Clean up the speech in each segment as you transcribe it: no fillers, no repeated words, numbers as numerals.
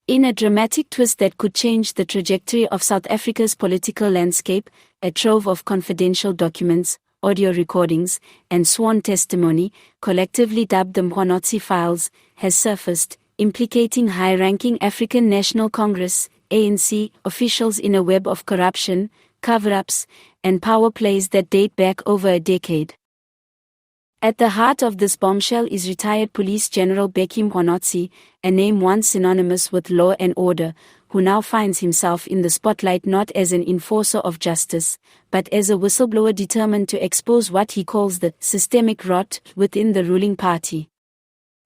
In a dramatic twist that could change the trajectory of South Africa's political landscape, a trove of confidential documents, audio recordings, and sworn testimony, collectively dubbed the Mkhwanazi Files, has surfaced, implicating high-ranking African National Congress (ANC) officials in a web of corruption, cover-ups, and power plays that date back over a decade. At the heart of this bombshell is retired Police General Bheki Mkhwanazi, a name once synonymous with law and order, who now finds himself in the spotlight not as an enforcer of justice, but as a whistleblower determined to expose what he calls the systemic rot within the ruling party.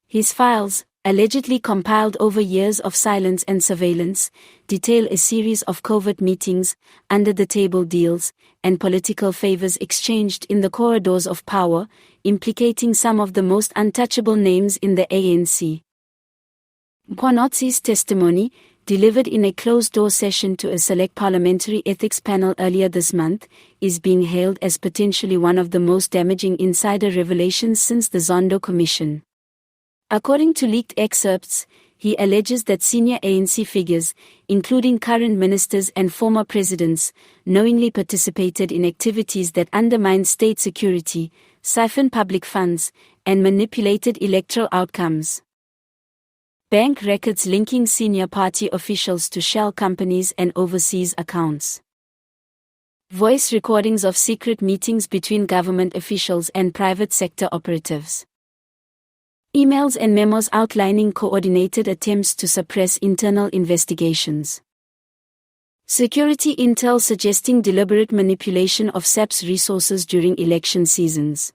His files, allegedly compiled over years of silence and surveillance, detail a series of covert meetings, under-the-table deals, and political favors exchanged in the corridors of power, implicating some of the most untouchable names in the ANC. Mkhwanazi's testimony, delivered in a closed-door session to a select parliamentary ethics panel earlier this month, is being hailed as potentially one of the most damaging insider revelations since the Zondo Commission. According to leaked excerpts, he alleges that senior ANC figures, including current ministers and former presidents, knowingly participated in activities that undermined state security, siphoned public funds, and manipulated electoral outcomes. Bank records linking senior party officials to shell companies and overseas accounts. Voice recordings of secret meetings between government officials and private sector operatives. Emails and memos outlining coordinated attempts to suppress internal investigations. Security intel suggesting deliberate manipulation of SAP's resources during election seasons.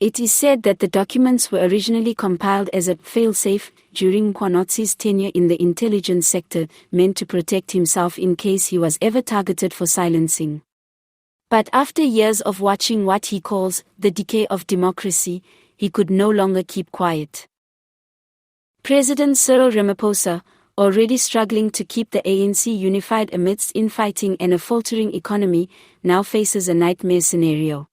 It is said that the documents were originally compiled as a fail-safe during Mkhwanazi's tenure in the intelligence sector, meant to protect himself in case he was ever targeted for silencing. But after years of watching what he calls the decay of democracy, he could no longer keep quiet. President Cyril Ramaphosa, already struggling to keep the ANC unified amidst infighting and a faltering economy, now faces a nightmare scenario.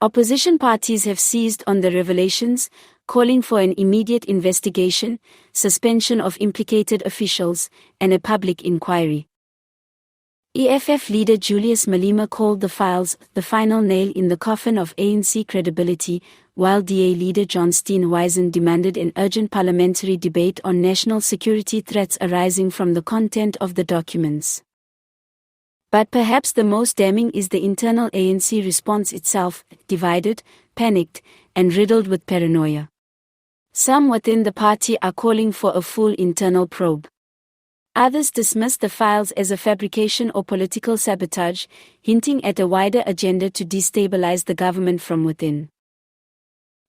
Opposition parties have seized on the revelations, calling for an immediate investigation, suspension of implicated officials, and a public inquiry. EFF leader Julius Malema called the files the final nail in the coffin of ANC credibility, while DA leader John Steenhuisen demanded an urgent parliamentary debate on national security threats arising from the content of the documents. But perhaps the most damning is the internal ANC response itself, divided, panicked, and riddled with paranoia. Some within the party are calling for a full internal probe. Others dismiss the files as a fabrication or political sabotage, hinting at a wider agenda to destabilize the government from within.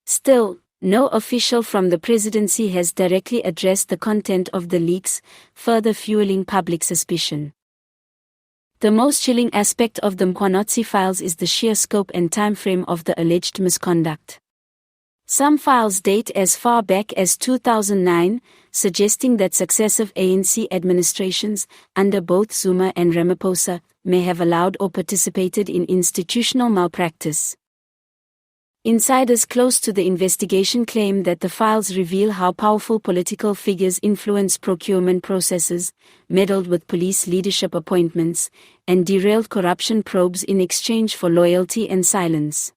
Still, no official from the presidency has directly addressed the content of the leaks, further fueling public suspicion. The most chilling aspect of the Mkhwanazi files is the sheer scope and timeframe of the alleged misconduct. Some files date as far back as 2009, suggesting that successive ANC administrations, under both Zuma and Ramaphosa, may have allowed or participated in institutional malpractice. Insiders close to the investigation claim that the files reveal how powerful political figures influenced procurement processes, meddled with police leadership appointments, and derailed corruption probes in exchange for loyalty and silence.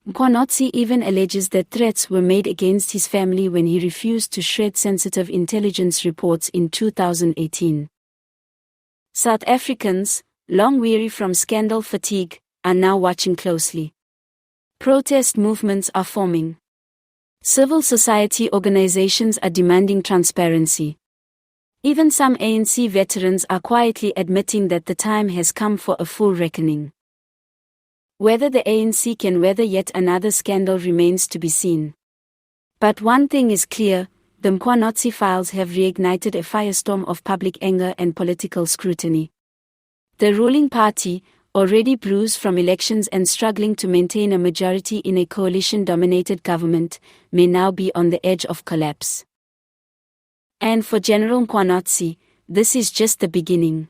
Mkhwanazi even alleges that threats were made against his family when he refused to shred sensitive intelligence reports in 2018. South Africans, long weary from scandal fatigue, are now watching closely. Protest movements are forming. Civil society organizations are demanding transparency. Even some ANC veterans are quietly admitting that the time has come for a full reckoning. Whether the ANC can weather yet another scandal remains to be seen. But one thing is clear, the Mkhwanazi files have reignited a firestorm of public anger and political scrutiny. The ruling party, already bruised from elections and struggling to maintain a majority in a coalition-dominated government, may now be on the edge of collapse. And for General Mkhwanazi, this is just the beginning.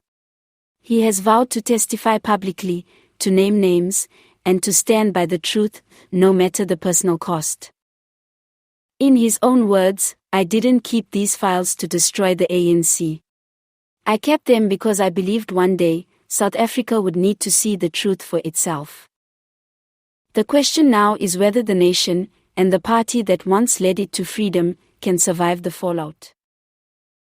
He has vowed to testify publicly, to name names, and to stand by the truth, no matter the personal cost. In his own words, I didn't keep these files to destroy the ANC. I kept them because I believed one day, South Africa would need to see the truth for itself. The question now is whether the nation, and the party that once led it to freedom, can survive the fallout.